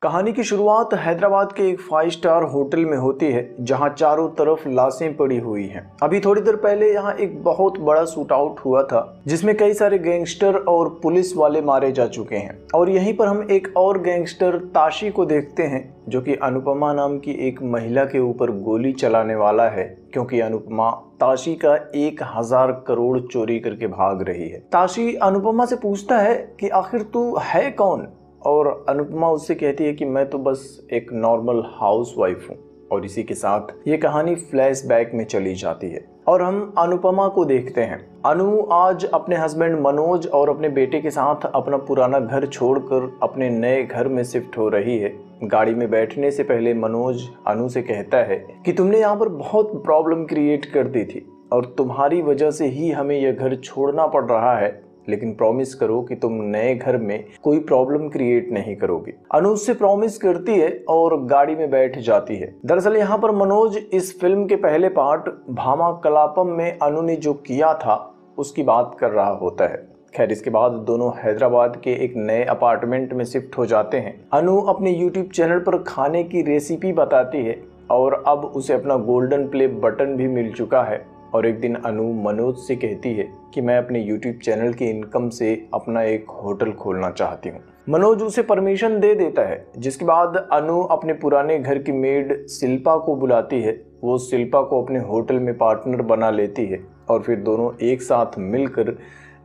कहानी की शुरुआत हैदराबाद के एक 5 स्टार होटल में होती है जहां चारों तरफ लाशें पड़ी हुई हैं। अभी थोड़ी देर पहले यहां एक बहुत बड़ा शूट आउट हुआ था जिसमें कई सारे गैंगस्टर और पुलिस वाले मारे जा चुके हैं। और यहीं पर हम एक और गैंगस्टर ताशी को देखते हैं जो कि अनुपमा नाम की एक महिला के ऊपर गोली चलाने वाला है, क्योंकि अनुपमा ताशी का 1000 करोड़ चोरी करके भाग रही है। ताशी अनुपमा से पूछता है कि आखिर तू है कौन, और अनुपमा उससे कहती है कि मैं तो बस एक नॉर्मल हाउसवाइफ हूँ। और इसी के साथ ये कहानी फ्लैशबैक में चली जाती है और हम अनुपमा को देखते हैं। अनु आज अपने हस्बैंड मनोज और अपने बेटे के साथ अपना पुराना घर छोड़कर अपने नए घर में शिफ्ट हो रही है। गाड़ी में बैठने से पहले मनोज अनु से कहता है कि तुमने यहाँ पर बहुत प्रॉब्लम क्रिएट कर दी थी और तुम्हारी वजह से ही हमें यह घर छोड़ना पड़ रहा है, लेकिन प्रॉमिस करो कि तुम नए घर में कोई प्रॉब्लम क्रिएट नहीं करोगी। अनु उससे प्रॉमिस करती है और गाड़ी में बैठ जाती है। दरअसल यहाँ पर मनोज इस फिल्म के पहले पार्ट भामा कलापम में अनु ने जो किया था उसकी बात कर रहा होता है। खैर, इसके बाद दोनों हैदराबाद के एक नए अपार्टमेंट में शिफ्ट हो जाते हैं। अनु अपने यूट्यूब चैनल पर खाने की रेसिपी बताती है और अब उसे अपना गोल्डन प्ले बटन भी मिल चुका है। और एक दिन अनु मनोज से कहती है कि मैं अपने यूट्यूब चैनल की इनकम से अपना एक होटल खोलना चाहती हूँ। मनोज उसे परमिशन दे देता है, जिसके बाद अनु अपने पुराने घर की मेड शिल्पा को बुलाती है। वो शिल्पा को अपने होटल में पार्टनर बना लेती है और फिर दोनों एक साथ मिलकर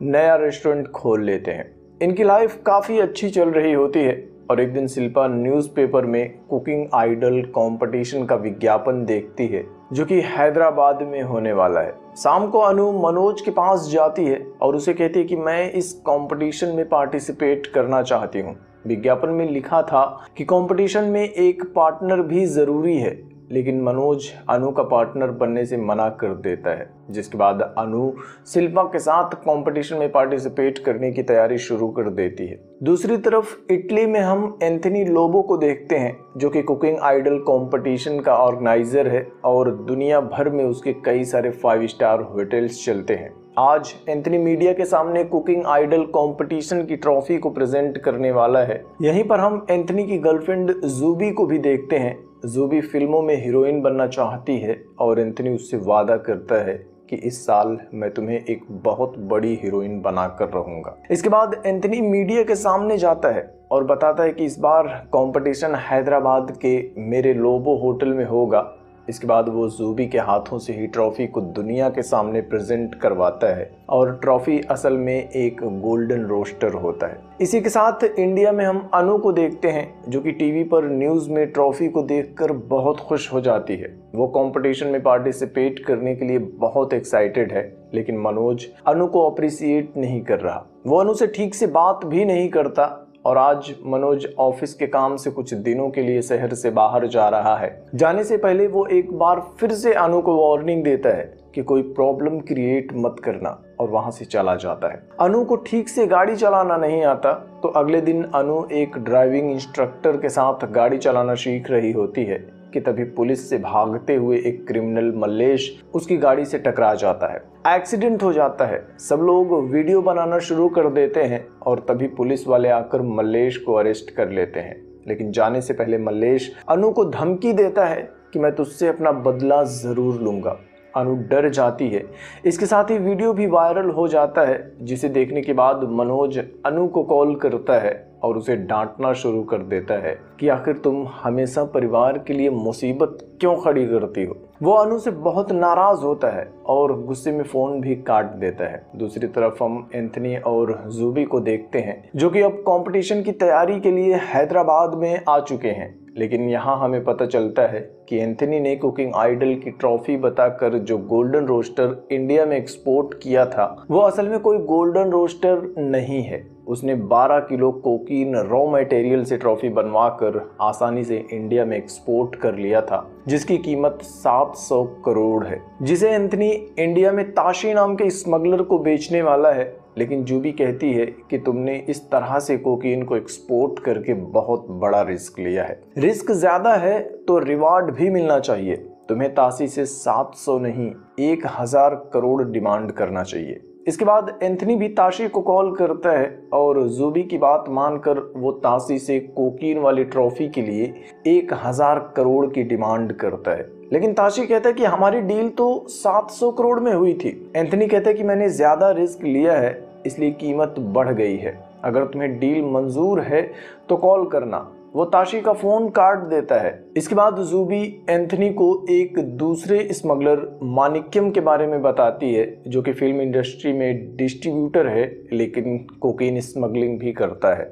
नया रेस्टोरेंट खोल लेते हैं। इनकी लाइफ काफ़ी अच्छी चल रही होती है और एक दिन शिल्पा न्यूज़पेपर में कुकिंग आइडल कंपटीशन का विज्ञापन देखती है जो कि हैदराबाद में होने वाला है। शाम को अनु मनोज के पास जाती है और उसे कहती है कि मैं इस कंपटीशन में पार्टिसिपेट करना चाहती हूँ। विज्ञापन में लिखा था कि कंपटीशन में एक पार्टनर भी ज़रूरी है, लेकिन मनोज अनु का पार्टनर बनने से मना कर देता है। जिसके बाद अनु शिल्पा के साथ कंपटीशन में पार्टिसिपेट करने की तैयारी शुरू कर देती है। दूसरी तरफ इटली में हम एंथनी लोबो को देखते हैं जो कि कुकिंग आइडल कंपटीशन का ऑर्गेनाइजर है और दुनिया भर में उसके कई सारे 5 स्टार होटल्स चलते हैं। आज एंथनी मीडिया के सामने कुकिंग आइडल कंपटीशन की ट्रॉफी को प्रेजेंट करने वाला है। यहीं पर हम एंथनी की गर्लफ्रेंड जूबी को भी देखते हैं। जूबी फिल्मों में हीरोइन बनना चाहती है और एंथनी उससे वादा करता है कि इस साल मैं तुम्हें एक बहुत बड़ी हीरोइन बनाकर रहूंगा। इसके बाद एंथनी मीडिया के सामने जाता है और बताता है कि इस बार कंपटीशन हैदराबाद के मेरे लोबो होटल में होगा। इसके बाद वो जूबी के हाथों से ही ट्रॉफी को दुनिया के सामने प्रेजेंट करवाता है और ट्रॉफी असल में एक गोल्डन रोस्टर होता है। इसी के साथ इंडिया में हम अनु को देखते हैं जो कि टीवी पर न्यूज़ में ट्रॉफी को देखकर बहुत खुश हो जाती है। वो कंपटीशन में पार्टिसिपेट करने के लिए बहुत एक्साइटेड है, लेकिन मनोज अनु को अप्रिशिएट नहीं कर रहा। वो अनु से ठीक से बात भी नहीं करता और आज मनोज ऑफिस के काम से कुछ दिनों के लिए शहर से बाहर जा रहा है। जाने से पहले वो एक बार फिर से अनु को वार्निंग देता है कि कोई प्रॉब्लम क्रिएट मत करना और वहां से चला जाता है। अनु को ठीक से गाड़ी चलाना नहीं आता, तो अगले दिन अनु एक ड्राइविंग इंस्ट्रक्टर के साथ गाड़ी चलाना सीख रही होती है कि तभी पुलिस से भागते हुए एक क्रिमिनल मल्लेश उसकी गाड़ी से टकरा जाता है। एक्सीडेंट हो जाता है। सब लोग वीडियो बनाना शुरू कर देते हैं और तभी पुलिस वाले आकर मल्लेश को अरेस्ट कर लेते हैं। लेकिन जाने से पहले मल्लेश अनु को धमकी देता है कि मैं तुझसे अपना बदला जरूर लूंगा। अनु डर जाती है। इसके साथ ही वीडियो भी वायरल हो जाता है, जिसे देखने के बाद मनोज अनु को कॉल करता है और उसे डांटना शुरू कर देता है कि आखिर तुम हमेशा परिवार के लिए मुसीबत क्यों खड़ी करती हो। वो अनु से बहुत नाराज होता है और गुस्से में फोन भी काट देता है। दूसरी तरफ हम एंथनी और जूबी को देखते हैं जो कि अब कंपटीशन की तैयारी के लिए हैदराबाद में आ चुके हैं। लेकिन यहाँ हमें पता चलता है कि एंथनी ने कुकिंग आइडल की ट्रॉफी बताकर जो गोल्डन रोस्टर इंडिया में एक्सपोर्ट किया था वो असल में कोई गोल्डन रोस्टर नहीं है। उसने 12 किलो कोकीन रॉ मटेरियल से ट्रॉफी बनवाकर आसानी से इंडिया में एक्सपोर्ट कर लिया था, जिसकी कीमत 700 करोड़ है, जिसे एंथनी इंडिया में ताशी नाम के स्मगलर को बेचने वाला है। लेकिन जूबी कहती है कि तुमने इस तरह से कोकीन को एक्सपोर्ट करके बहुत बड़ा रिस्क लिया है। रिस्क ज्यादा है तो रिवार्ड भी मिलना चाहिए। तुम्हें ताशी से 700 नहीं 1000 करोड़ डिमांड करना चाहिए। इसके बाद एंथनी भी ताशी को कॉल करता है और जूबी की बात मानकर वो ताशी से कोकीन वाली ट्रॉफी के लिए 1000 करोड़ की डिमांड करता है। लेकिन ताशी कहता है कि हमारी डील तो 700 करोड़ में हुई थी। एंथनी कहता है कि मैंने ज्यादा रिस्क लिया है इसलिए कीमत बढ़ गई है, अगर तुम्हें डील मंजूर है तो कॉल करना। वो ताशी का फोन काट देता है। इसके बाद जूबी एंथनी को एक दूसरे स्मगलर मानिक्यम के बारे में बताती है जो कि फिल्म इंडस्ट्री में डिस्ट्रीब्यूटर है लेकिन कोकीन स्मगलिंग भी करता है।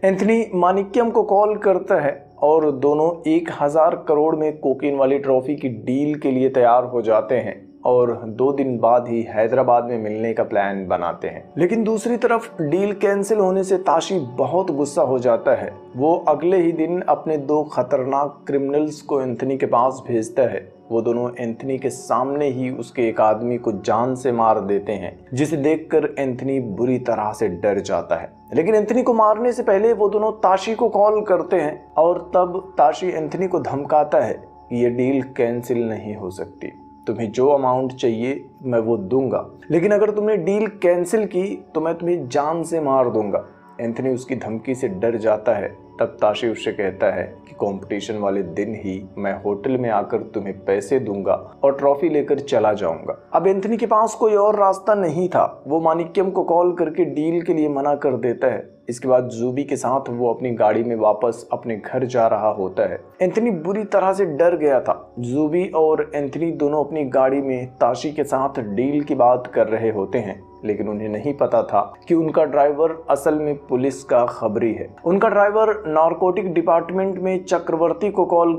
एंथनी मानिक्यम को कॉल करता है और दोनों 1000 करोड़ में कोकीन वाली ट्रॉफी की डील के लिए तैयार हो जाते हैं और 2 दिन बाद ही हैदराबाद में मिलने का प्लान बनाते हैं। लेकिन दूसरी तरफ डील कैंसिल होने से ताशी बहुत गुस्सा हो जाता है। वो अगले ही दिन अपने 2 खतरनाक क्रिमिनल्स को एंथनी के पास भेजता है। वो दोनों एंथनी के सामने ही उसके एक आदमी को जान से मार देते हैं, जिसे देखकर एंथनी बुरी तरह से डर जाता है। लेकिन एंथनी को मारने से पहले वो दोनों ताशी को कॉल करते हैं और तब ताशी एंथनी को धमकाता है कि ये डील कैंसिल नहीं हो सकती, तुम्हें जो अमाउंट चाहिए मैं वो दूंगा, लेकिन अगर तुमने डील कैंसिल की तो मैं तुम्हें जान से मार दूंगा। एंथनी उसकी धमकी से डर जाता है। तब ताशी उससे कहता है कि कंपटीशन वाले दिन ही मैं होटल में आकर तुम्हें पैसे दूंगा और ट्रॉफी लेकर चला जाऊंगा। अब एंथनी के पास कोई और रास्ता नहीं था। वो मानिक्यम को कॉल करके डील के लिए मना कर देता है। इसके बाद जूबी के साथ वो अपनी गाड़ी में वापस अपने घर जा रहा होता है। एंथनी बुरी तरह से डर गया था। जूबी और एंथनी दोनों अपनी गाड़ी में ताशी के साथ डील की बात कर रहे होते हैं, लेकिन उन्हें नहीं पता था कि उनका ड्राइवर असल में पुलिस का खबरी है। उनका ड्राइवर नारकोटिक डिपार्टमेंट में चक्रवर्ती को कॉल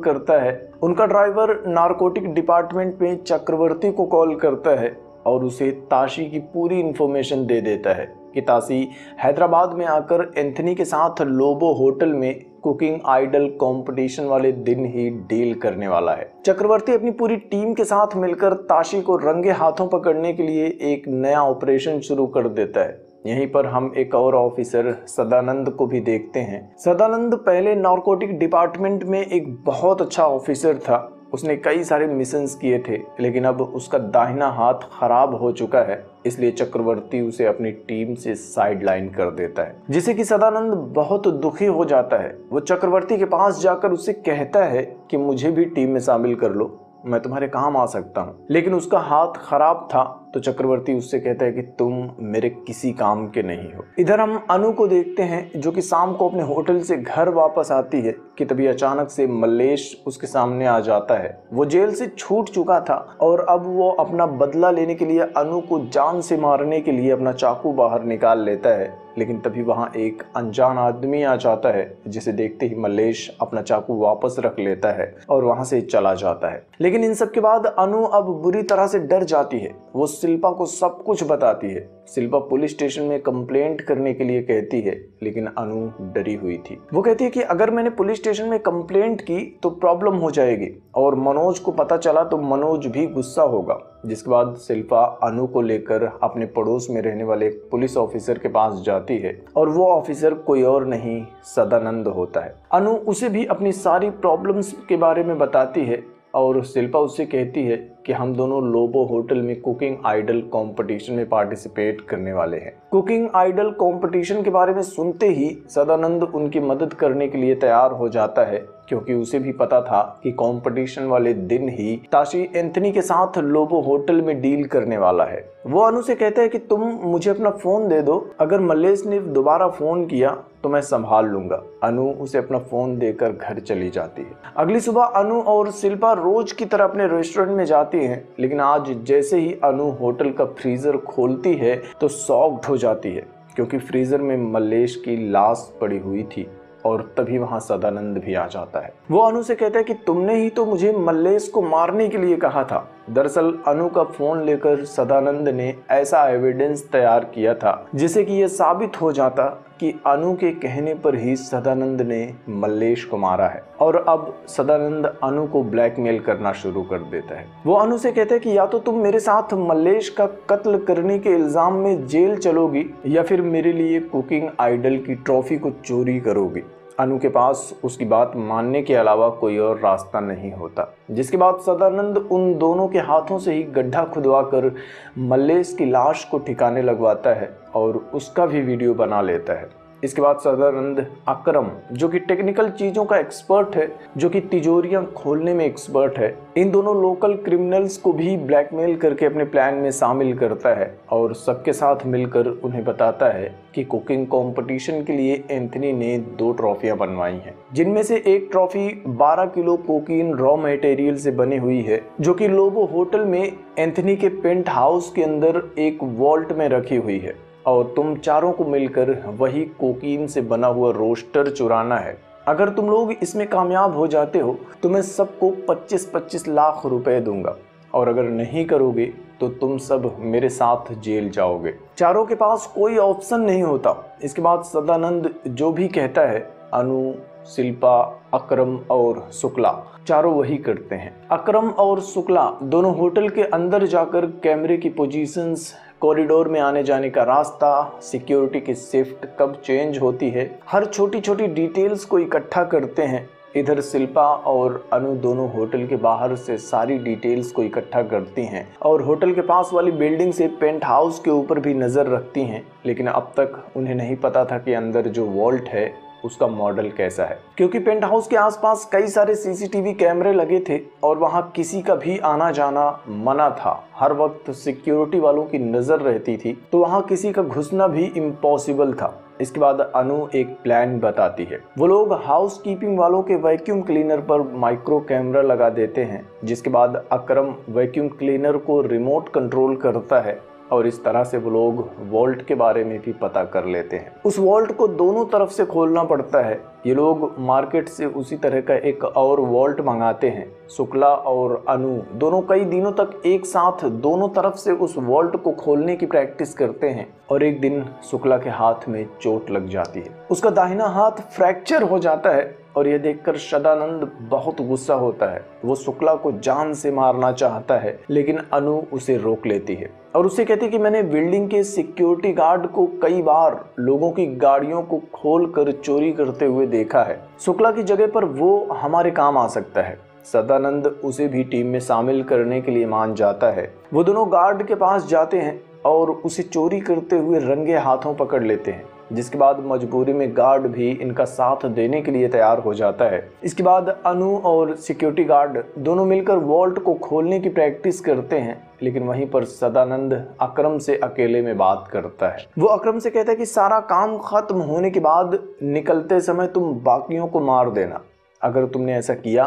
करता है और उसे ताशी की पूरी इंफॉर्मेशन दे देता है कि ताशी हैदराबाद में आकर एंथनी के साथ लोबो होटल में कुकिंग आइडल कंपटीशन वाले दिन ही डील करने वाला है। चक्रवर्ती अपनी पूरी टीम के साथ मिलकर ताशी को रंगे हाथों पकड़ने के लिए एक नया ऑपरेशन शुरू कर देता है। यहीं पर हम एक और ऑफिसर सदानंद को भी देखते हैं। सदानंद पहले नारकोटिक डिपार्टमेंट में एक बहुत अच्छा ऑफिसर था। उसने कई सारे मिशंस किए थे, लेकिन अब उसका दाहिना हाथ खराब हो चुका है, इसलिए चक्रवर्ती उसे अपनी टीम से साइडलाइन कर देता है, जिसे कि सदानंद बहुत दुखी हो जाता है। वो चक्रवर्ती के पास जाकर उससे कहता है कि मुझे भी टीम में शामिल कर लो, मैं तुम्हारे काम आ सकता हूँ। लेकिन उसका हाथ खराब था तो चक्रवर्ती उससे कहता है कि तुम मेरे किसी काम के नहीं हो। इधर हम अनु को देखते हैं जो कि शाम को अपने होटल से घर वापस आती है कि तभी अचानक से मल्लेश उसके सामने आ जाता है। वो जेल से छूट चुका था और अब वो अपना बदला लेने के लिए अनु को जान से मारने के लिए अपना चाकू बाहर निकाल लेता है। लेकिन तभी वहां एक अनजान आदमी आ जाता है, जिसे देखते ही मल्लेश अपना चाकू वापस रख लेता है और वहां से चला जाता है। लेकिन इन सब के बाद अनु अब बुरी तरह से डर जाती है। वो शिल्पा को सब कुछ बताती है। शिल्पा पुलिस स्टेशन में कंप्लेंट करने के लिए कहती है, लेकिन अनु डरी हुई थी। वो कहती है कि अगर मैंने पुलिस स्टेशन में कंप्लेंट की तो प्रॉब्लम हो जाएगी और मनोज को पता चला तो मनोज भी गुस्सा होगा। जिसके बाद शिल्पा अनु को लेकर अपने पड़ोस में रहने वाले एक पुलिस ऑफिसर के पास जाती है और वो ऑफिसर कोई और नहीं सदानंद होता है। अनु उसे भी अपनी सारी प्रॉब्लम्स के बारे में बताती है और शिल्पा उससे कहती है कि हम दोनों लोबो होटल में कुकिंग आइडल कंपटीशन में पार्टिसिपेट करने वाले हैं। कुकिंग आइडल कंपटीशन के बारे में सुनते ही सदानंद उनकी मदद करने के लिए तैयार हो जाता है, क्योंकि उसे भी पता था कि कंपटीशन वाले दिन ही ताशी एंथनी के साथ लोबो होटल में डील करने वाला है। वो अनु से कहता है कि तुम मुझे अपना फोन दे दो, अगर मल्लेश ने दोबारा फोन किया तो मैं संभाल लूंगा। अनु उसे अपना फोन देकर घर चली जाती है। अगली सुबह अनु और शिल्पा रोज की तरह अपने रेस्टोरेंट में जाती हैं, लेकिन आज जैसे ही अनु होटल का फ्रीजर खोलती है तो शॉक्ड हो जाती है, क्योंकि फ्रीजर में मल्लेश की लाश पड़ी हुई थी और तभी वहां सदानंद भी आ जाता है। वो अनु से कहता है कि तुमने ही तो मुझे मल्लेश को मारने के लिए कहा था। दरअसल अनु का फोन लेकर सदानंद ने ऐसा एविडेंस तैयार किया था जिससे कि यह साबित हो जाता कि अनु के कहने पर ही सदानंद ने मल्लेश को मारा है। और अब सदानंद अनु को ब्लैकमेल करना शुरू कर देता है। वो अनु से कहता है कि या तो तुम मेरे साथ मल्लेश का कत्ल करने के इल्जाम में जेल चलोगी या फिर मेरे लिए कुकिंग आइडल की ट्रॉफी को चोरी करोगी। अनु के पास उसकी बात मानने के अलावा कोई और रास्ता नहीं होता, जिसके बाद सदानंद उन दोनों के हाथों से ही गड्ढा खुदवाकर मल्लेश की लाश को ठिकाने लगवाता है और उसका भी वीडियो बना लेता है। इसके बाद सदानंद अकरम, जो कि टेक्निकल चीज़ों का एक्सपर्ट है, जो कि तिजोरियां खोलने में एक्सपर्ट है, इन दोनों लोकल क्रिमिनल्स को भी ब्लैकमेल करके अपने प्लान में शामिल करता है और सबके साथ मिलकर उन्हें बताता है कि कुकिंग कंपटीशन के लिए एंथनी ने 2 ट्रॉफियां बनवाई हैं, जिनमें से एक trophy 12 kilo cocaine raw material से बनी हुई है, जो कि लोबो होटल में एंथनी के पेंट हाउस के अंदर एक वॉल्ट में रखी हुई है और तुम चारों को मिलकर वही कोकीन से बना हुआ रोस्टर चुराना है। अगर तुम लोग इसमें कामयाब हो जाते हो तो मैं सबको 25-25 लाख रुपए दूंगा और अगर नहीं करोगे तो तुम सब मेरे साथ जेल जाओगे। चारों के पास कोई ऑप्शन नहीं होता। इसके बाद सदानंद जो भी कहता है, अनु, शिल्पा, अकरम और शुक्ला चारों वही करते हैं। अकरम और शुक्ला दोनों होटल के अंदर जाकर कैमरे की पोजीशंस, कॉरिडोर में आने जाने का रास्ता, सिक्योरिटी की शिफ्ट कब चेंज होती है, हर छोटी छोटी डिटेल्स को इकट्ठा करते हैं। इधर शिल्पा और अनु दोनों होटल के बाहर से सारी डिटेल्स को इकट्ठा करती हैं और होटल के पास वाली बिल्डिंग से पेंट हाउस के ऊपर भी नज़र रखती हैं, लेकिन अब तक उन्हें नहीं पता था कि अंदर जो वॉल्ट है उसका मॉडल कैसा है, क्योंकि पेंट हाउस के आसपास कई सारे सीसीटीवी कैमरे लगे थे और वहां किसी का भी आना जाना मना था। हर वक्त सिक्योरिटी वालों की नजर रहती थी, तो वहां किसी का घुसना भी इम्पॉसिबल था। इसके बाद अनु एक प्लान बताती है। वो लोग हाउस कीपिंग वालों के वैक्यूम क्लीनर पर माइक्रो कैमरा लगा देते हैं, जिसके बाद अकरम वैक्यूम क्लीनर को रिमोट कंट्रोल करता है और इस तरह से वो लोग वॉल्ट के बारे में भी पता कर लेते हैं। उस वॉल्ट को दोनों तरफ से खोलना पड़ता है। ये लोग मार्केट से उसी तरह का एक और वॉल्ट मंगाते हैं। शुक्ला और अनु दोनों कई दिनों तक एक साथ दोनों तरफ से उस वॉल्ट को खोलने की प्रैक्टिस करते हैं और एक दिन शुक्ला के हाथ में चोट लग जाती है। उसका दाहिना हाथ फ्रैक्चर हो जाता है और यह देखकर सदानंद बहुत गुस्सा होता है। वो शुक्ला को जान से मारना चाहता है, लेकिन अनु उसे रोक लेती है और उसे कहती है कि मैंने बिल्डिंग के सिक्योरिटी गार्ड को कई बार लोगों की गाड़ियों को खोलकर चोरी करते हुए देखा है। शुक्ला की जगह पर वो हमारे काम आ सकता है। सदानंद उसे भी टीम में शामिल करने के लिए मान जाता है। वो दोनों गार्ड के पास जाते हैं और उसे चोरी करते हुए रंगे हाथों पकड़ लेते हैं, जिसके बाद मजबूरी में गार्ड भी इनका साथ देने के लिए तैयार हो जाता है। इसके बाद अनु और सिक्योरिटी गार्ड दोनों मिलकर वॉल्ट को खोलने की प्रैक्टिस करते हैं, लेकिन वहीं पर सदानंद अकरम से अकेले में बात करता है। वो अकरम से कहता है कि सारा काम खत्म होने के बाद निकलते समय तुम बाकियों को मार देना। अगर तुमने ऐसा किया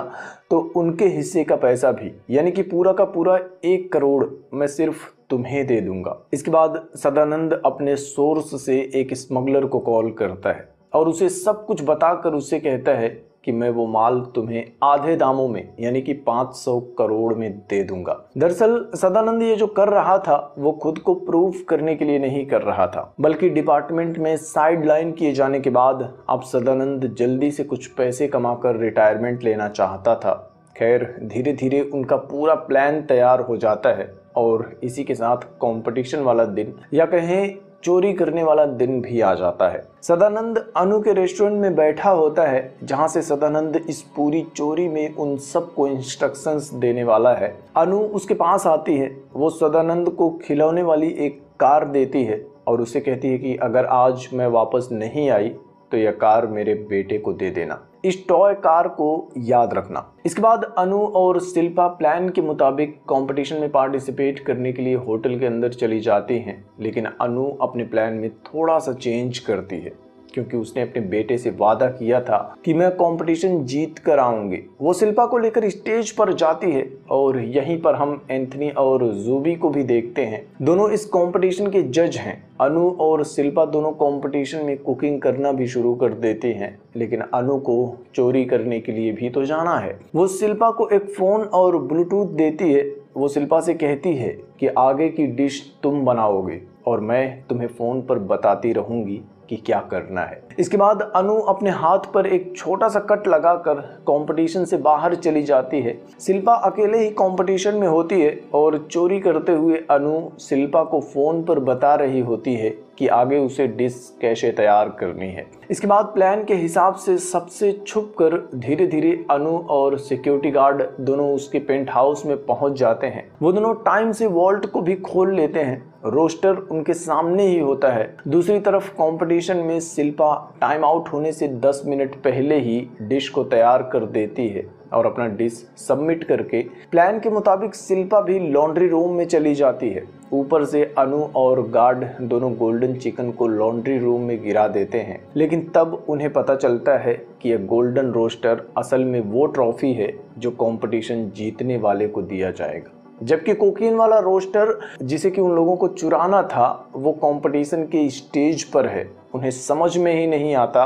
तो उनके हिस्से का पैसा भी, यानी कि पूरा का पूरा 1 करोड़ मैं सिर्फ तुम्हें दे दूंगा। इसके बाद सदानंद अपने सोर्स से एक स्मगलर को कॉल करता है और उसे सब कुछ बताकर उससे कहता है कि मैं वो माल तुम्हें आधे दामों में, यानी कि 500 करोड़ में दे दूंगा। दरअसल सदानंद ये जो कर रहा था वो खुद को प्रूफ करने के लिए नहीं कर रहा था, बल्कि डिपार्टमेंट में साइड लाइन किए जाने के बाद अब सदानंद जल्दी से कुछ पैसे कमाकर रिटायरमेंट लेना चाहता था। खैर धीरे धीरे उनका पूरा प्लान तैयार हो जाता है और इसी के साथ कंपटीशन वाला दिन, या कहें चोरी करने वाला दिन भी आ जाता है। सदानंद अनु के रेस्टोरेंट में बैठा होता है, जहां से सदानंद इस पूरी चोरी में उन सबको इंस्ट्रक्शंस देने वाला है। अनु उसके पास आती है। वो सदानंद को खिलौने वाली एक कार देती है और उसे कहती है कि अगर आज मैं वापस नहीं आई तो यह कार मेरे बेटे को दे देना। इस टॉय कार को याद रखना। इसके बाद अनु और शिल्पा प्लान के मुताबिक कंपटीशन में पार्टिसिपेट करने के लिए होटल के अंदर चली जाती हैं, लेकिन अनु अपने प्लान में थोड़ा सा चेंज करती है, क्योंकि उसने अपने बेटे से वादा किया था कि मैं कंपटीशन जीत कर आऊंगी। वो शिल्पा को लेकर स्टेज पर जाती है और यहीं पर हम एंथनी और जूबी को भी देखते हैं। दोनों इस कंपटीशन के जज हैं। अनु और शिल्पा दोनों कंपटीशन में कुकिंग करना भी शुरू कर देते हैं, लेकिन अनु को चोरी करने के लिए भी तो जाना है। वो शिल्पा को एक फ़ोन और ब्लूटूथ देती है। वो शिल्पा से कहती है कि आगे की डिश तुम बनाओगे और मैं तुम्हें फ़ोन पर बताती रहूंगी कि क्या करना है। इसके बाद अनु अपने हाथ पर एक छोटा सा कट लगाकर कंपटीशन से बाहर चली जाती है। शिल्पा अकेले ही कंपटीशन में होती है और चोरी करते हुए अनु शिल्पा को फोन पर बता रही होती है कि आगे उसे डिश कैसे तैयार करनी है। इसके बाद प्लान के हिसाब से सबसे छुप कर धीरे धीरे अनु और सिक्योरिटी गार्ड दोनों उसके पेंट हाउस में पहुंच जाते हैं। वो दोनों टाइम से वॉल्ट को भी खोल लेते हैं। रोस्टर उनके सामने ही होता है। दूसरी तरफ कंपटीशन में शिल्पा टाइम आउट होने से 10 मिनट पहले ही डिश को तैयार कर देती है और अपना डिश सबमिट करके प्लान के मुताबिक शिल्पा भी लॉन्ड्री रूम में चली जाती है। ऊपर से अनु और गार्ड दोनों गोल्डन चिकन को लॉन्ड्री रूम में गिरा देते हैं, लेकिन तब उन्हें पता चलता है कि यह गोल्डन रोस्टर असल में वो ट्रॉफी है जो कंपटीशन जीतने वाले को दिया जाएगा, जबकि कोकीन वाला रोस्टर जिसे कि उन लोगों को चुराना था वो कंपटीशन के स्टेज पर है। उन्हें समझ में ही नहीं आता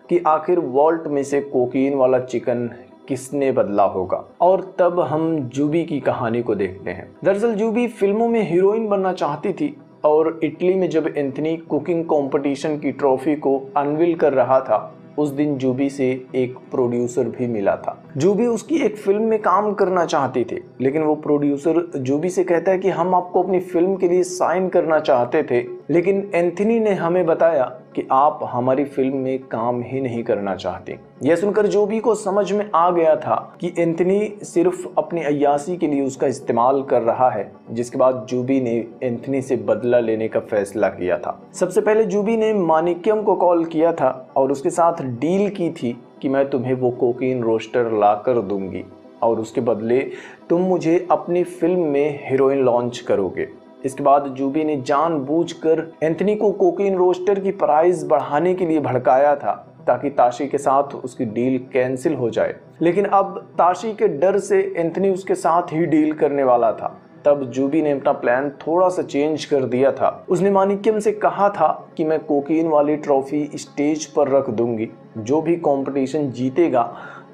कि आखिर वॉल्ट में से कोकीन वाला चिकन किसने बदला होगा। और तब हम जूबी की कहानी को देखते हैं। दरअसल जूबी फिल्मों में हीरोइन बनना चाहती थी और इटली में जब एंथनी कुकिंग कंपटीशन की ट्रॉफी को अनवील कर रहा था उस दिन जूबी से एक प्रोड्यूसर भी मिला था। जूबी उसकी एक फिल्म में काम करना चाहती थी, लेकिन वो प्रोड्यूसर जूबी से कहता है कि हम आपको अपनी फिल्म के लिए साइन करना चाहते थे, लेकिन एंथनी ने हमें बताया कि आप हमारी फिल्म में काम ही नहीं करना चाहते। यह सुनकर जूबी को समझ में आ गया था कि एंथनी सिर्फ अपनी अय्याशी के लिए उसका इस्तेमाल कर रहा है, जिसके बाद जूबी ने एंथनी से बदला लेने का फैसला किया था। सबसे पहले जूबी ने माणिक्यम को कॉल किया था और उसके साथ डील की थी कि मैं तुम्हें वो कोकीन रोस्टर ला कर दूंगी और उसके बदले तुम मुझे अपनी फिल्म में हीरोइन लॉन्च करोगे। इसके बाद जूबी ने जानबूझकर एंथनी को कोकीन रोस्टर की प्राइस बढ़ाने के लिए भड़काया था ताकि ताशी के साथ उसकी डील कैंसिल हो जाए, लेकिन अब ताशी के डर से एंथनी उसके साथ ही डील करने वाला था। तब जूबी ने अपना प्लान थोड़ा सा चेंज कर दिया था। उसने माणिक्यम से कहा था कि मैं कोकीन वाली ट्रॉफी स्टेज पर रख दूंगी, जो भी कंपटीशन जीतेगा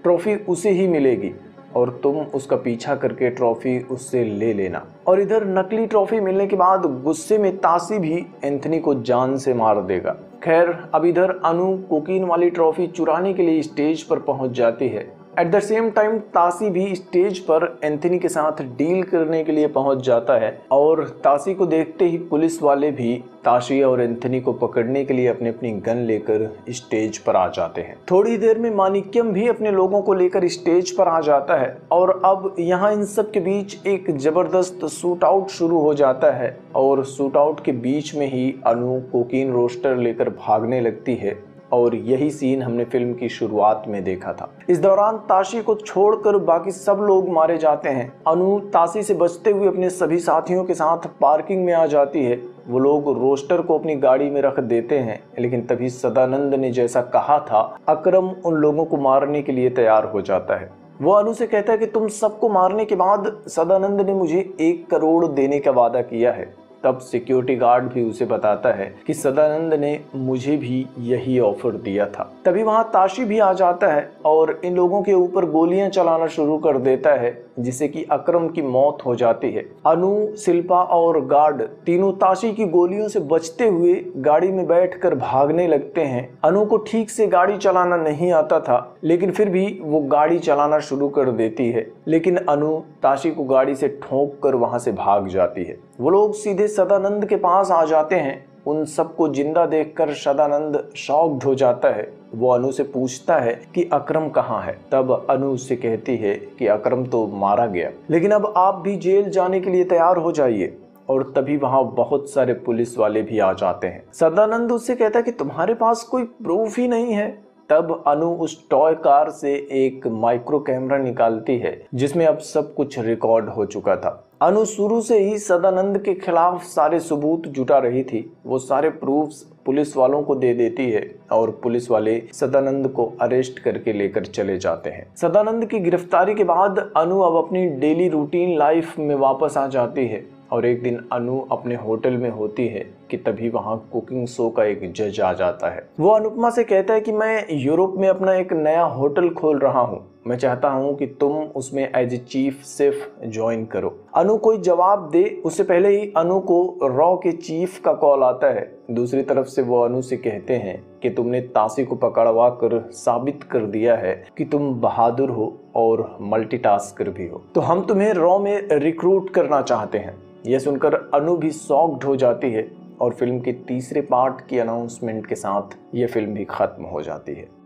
ट्रॉफी उसे ही मिलेगी और तुम उसका पीछा करके ट्रॉफी उससे ले लेना। और इधर नकली ट्रॉफी मिलने के बाद गुस्से में ताशी भी एंथनी को जान से मार देगा। खैर, अब इधर अनु कोकीन वाली ट्रॉफी चुराने के लिए स्टेज पर पहुंच जाती है। At the same time Tashi भी स्टेज पर एंथनी के साथ डील करने के लिए पहुंच जाता है और ताशी को देखते ही पुलिस वाले भी ताशी और एंथनी को पकड़ने के लिए अपनी अपनी गन लेकर स्टेज पर आ जाते हैं। थोड़ी देर में माणिक्यम भी अपने लोगों को लेकर स्टेज पर आ जाता है और अब यहाँ इन सब के बीच एक जबरदस्त शूट आउट शुरू हो जाता है और शूट आउट के बीच में ही अनु कोकीन रोस्टर लेकर भागने लगती है और यही सीन हमने फिल्म की शुरुआत में देखा था। इस दौरान ताशी को छोड़कर बाकी सब लोग मारे जाते हैं। अनु ताशी से बचते हुए अपने सभी साथियों के साथ पार्किंग में आ जाती है। वो लोग रोस्टर को अपनी गाड़ी में रख देते हैं, लेकिन तभी सदानंद ने जैसा कहा था अकरम उन लोगों को मारने के लिए तैयार हो जाता है। वो अनु से कहता है कि तुम सबको मारने के बाद सदानंद ने मुझे 1 करोड़ देने का वादा किया है। तब सिक्योरिटी गार्ड भी उसे बताता है कि सदानंद ने मुझे भी यही ऑफर दिया था। तभी वहां ताशी भी आ जाता है और इन लोगों के ऊपर गोलियां चलाना शुरू कर देता है, जिससे कि अकरम की मौत हो जाती है। अनु, शिल्पा और गार्ड तीनों ताशी की गोलियों से बचते हुए गाड़ी में बैठकर भागने लगते हैं। अनु को ठीक से गाड़ी चलाना नहीं आता था, लेकिन फिर भी वो गाड़ी चलाना शुरू कर देती है, लेकिन अनु ताशी को गाड़ी से ठोक कर वहां से भाग जाती है। वो लोग सीधे सदानंद के पास आ जाते हैं। उन सबको जिंदा देखकर सदानंद शॉक्ड हो जाता है। वो अनु से पूछता है कि अकरम कहाँ है। तब अनु उससे कहती है कि अकरम तो मारा गया, लेकिन अब आप भी जेल जाने के लिए तैयार हो जाइए। और तभी वहां बहुत सारे पुलिस वाले भी आ जाते हैं। सदानंद उससे कहता है कि तुम्हारे पास कोई प्रूफ ही नहीं है। तब अनु उस टॉय कार से एक माइक्रो कैमरा निकालती है जिसमें अब सब कुछ रिकॉर्ड हो चुका था। अनु शुरू से ही सदानंद के खिलाफ सारे सबूत जुटा रही थी। वो सारे प्रूफ्स पुलिस वालों को दे देती है और पुलिस वाले सदानंद को अरेस्ट करके लेकर चले जाते हैं। सदानंद की गिरफ्तारी के बाद अनु अब अपनी डेली रूटीन लाइफ में वापस आ जाती है और एक दिन अनु अपने होटल में होती है कि तभी वहां कुकिंग शो का एक जज आ जाता है। वो अनुपमा से कहता है कि मैं यूरोप में अपना एक नया होटल खोल रहा हूँ, मैं चाहता हूँ कि तुम उसमें as a chief chef join करो। अनु कोई जवाब दे उससे पहले ही अनु को रॉ के चीफ का कॉल आता है। दूसरी तरफ से वो अनु से कहते हैं कि तुमने ताशी को पकड़वा कर साबित कर दिया है कि तुम बहादुर हो और मल्टीटास्कर भी हो, तो हम तुम्हें रॉ में रिक्रूट करना चाहते हैं। यह सुनकर अनु भी शॉक्ड हो जाती है और फिल्म के तीसरे पार्ट की अनाउंसमेंट के साथ ये फिल्म भी खत्म हो जाती है।